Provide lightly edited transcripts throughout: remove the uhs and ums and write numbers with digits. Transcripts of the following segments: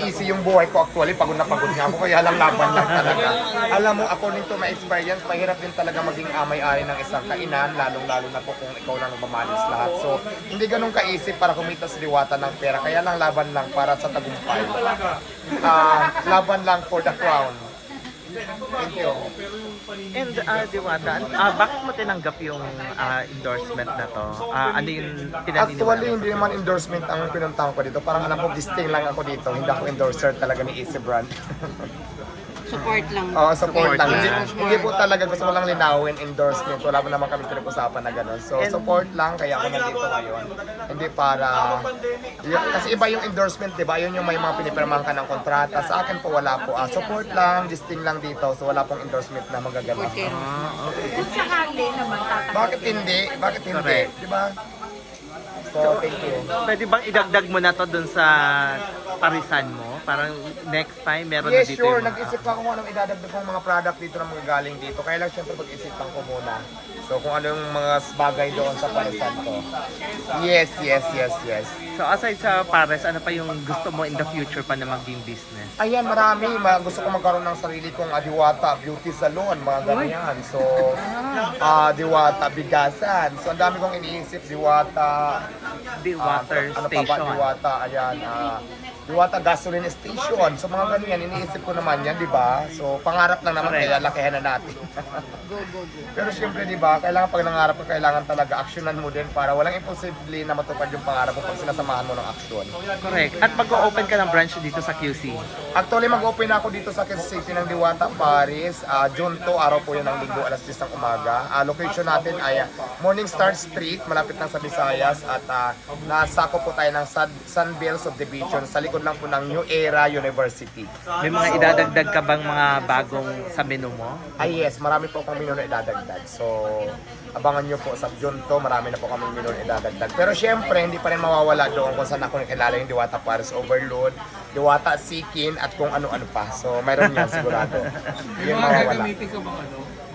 easy yung buhay ko actually. Pagod na pagod nga ako, kaya lang laban lang talaga. Alam mo, according to my experience, mahirap din talaga maging may-ari ng isang kainan, lalong-lalo na po kung ikaw lang magmamanis lahat. So, hindi ganun ka-easy para kumita sa diwata ng pera. Kaya lang laban lang para sa tagumpay. Laban lang for the crown. Thank you. And Diwata, bakit mo tinanggap yung endorsement na to? Ano yung pinaniniwala? Actually, hindi naman endorsement ang pinuntahan ko dito. Parang alam ko, gisting lang ako dito. Hindi ako endorser talaga ni Easy Brand. Support lang. Oo, support lang. lang. Hindi po talaga gusto ko lang linawin endorsement. Wala mo naman kami pinag-usapan na gano'n. So, support lang. Kaya ako nandito ngayon. Hindi para... Kasi iba yung endorsement, di ba? Yun yung may mga pinipirmahan ka ng kontrata. Sa akin po, wala po. Support lang, distinct lang dito. So, wala pong endorsement na magagana. Kung sakali naman tatanggapin. Bakit hindi? Bakit hindi? Correct. Di ba? So, thank you. Pwede bang idagdag mo na to dun sa parisan mo? Parang next time meron na Yes, dito sure. yung mga... Nag-isip ako kung anong idadagdag ng mga product dito na magagaling dito. Kaya lang syempre pag-isipan ko muna. So kung ano yung mga bagay doon sa parisan ko. Yes. So aside sa pares, ano pa yung gusto mo in the future pa na maging business? Ayan, marami. Gusto ko magkaroon ng sarili kong Diwata Beauty Salon, mga ganyan. So, Diwata Bigasan. So, ang dami kong iniisip. Diwata... The water ano pa ba? station. Diwata, ayan. Diwata Gasoline Station. So, mga ganyan. Iniisip ko naman yan, di ba? So, pangarap lang naman. Correct. Kaya lakihan na natin. Go. Pero syempre, di ba, kailangan pag nangarap ka, kailangan talaga aksyonan mo din para walang imposible na matupad yung pangarap mo pag sinasamahan mo ng aksyon. Correct. At mag-open ka ng branch dito sa QC. Actually, mag-open ako dito sa Quezon City ng Diwata, Paris. June 2, araw po yun ng linggo, alas 10 ng umaga. Location natin ay Morningstar Street, malapit lang sa Visayas. At nasako po tayo ng Sunville Subdivision sa likod lang po ng New Era University. May mga idadagdag ka bang mga bagong sa menu mo? Yes, marami po akong menu na idadagdag. So, abangan nyo po sa June 2, marami na po kami menu na idadagdag. Pero syempre, hindi pa rin mawawala doon kung saan ako nakilala yung Diwata Paris Overload, Diwata Sikin, at kung ano-ano pa. So, mayroon yan sigurado. May Yun mga mawawala. gagamitin ka bang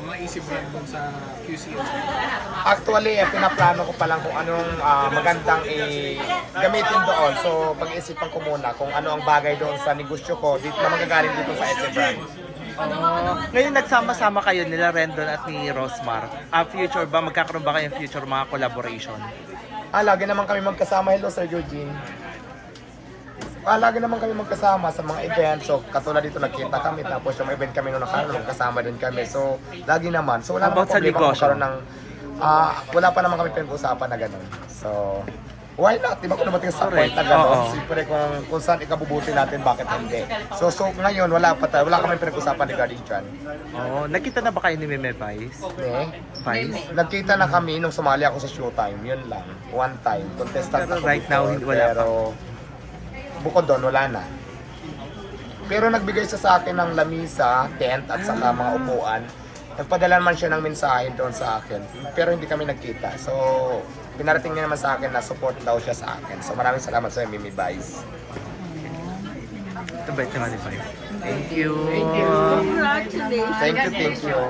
mga easy brand dun sa QC? Actually, pinaplano ko pa lang kung anong magandang gamitin doon. So, pag-iisipan ko muna kung ano ang bagay doon sa negosyo ko dito na magagaling dito sa SM Brand. Ngayon nagsama-sama kayo nila Rendon at ni Rosmar. Future ba? Magkakaroon ba kayong future mga collaboration? Lagi naman kami magkasama. Hello, Sir Eugene. Lagi naman kami magkasama sa mga events. So, katulad dito nagkita kami. Tapos yung event kami nung nakaraan, magkasama din kami. So, lagi naman. So, wala About namang sa problema kung negosyo? magkaroon ng... wala pa naman kami pinag-usapan na gano'n. So, why not? Di ba kung dumating sa point na gano'n? Oo. Siyempre kung saan ikabubuti natin, bakit hindi? So ngayon, wala kami pinag-usapan regarding dyan. Nakita na ba kayo ni Meme Vice? Vice? Nagkita na kami nung sumali ako sa Showtime. Yun lang. One time. Contestant Pero ako right before, now, wala pa. Pero bukod doon, wala na. Pero nagbigay siya sa akin ng lamisa, tent, at saka mga upuan. Nagpadala naman siya ng mensahe doon sa akin. Pero hindi kami nagkita. So, pinarating niya naman sa akin na support daw siya sa akin. So, maraming salamat sa Mimi Vice. Ito ba ito ni Vice? Thank you. Congratulations. Thank you.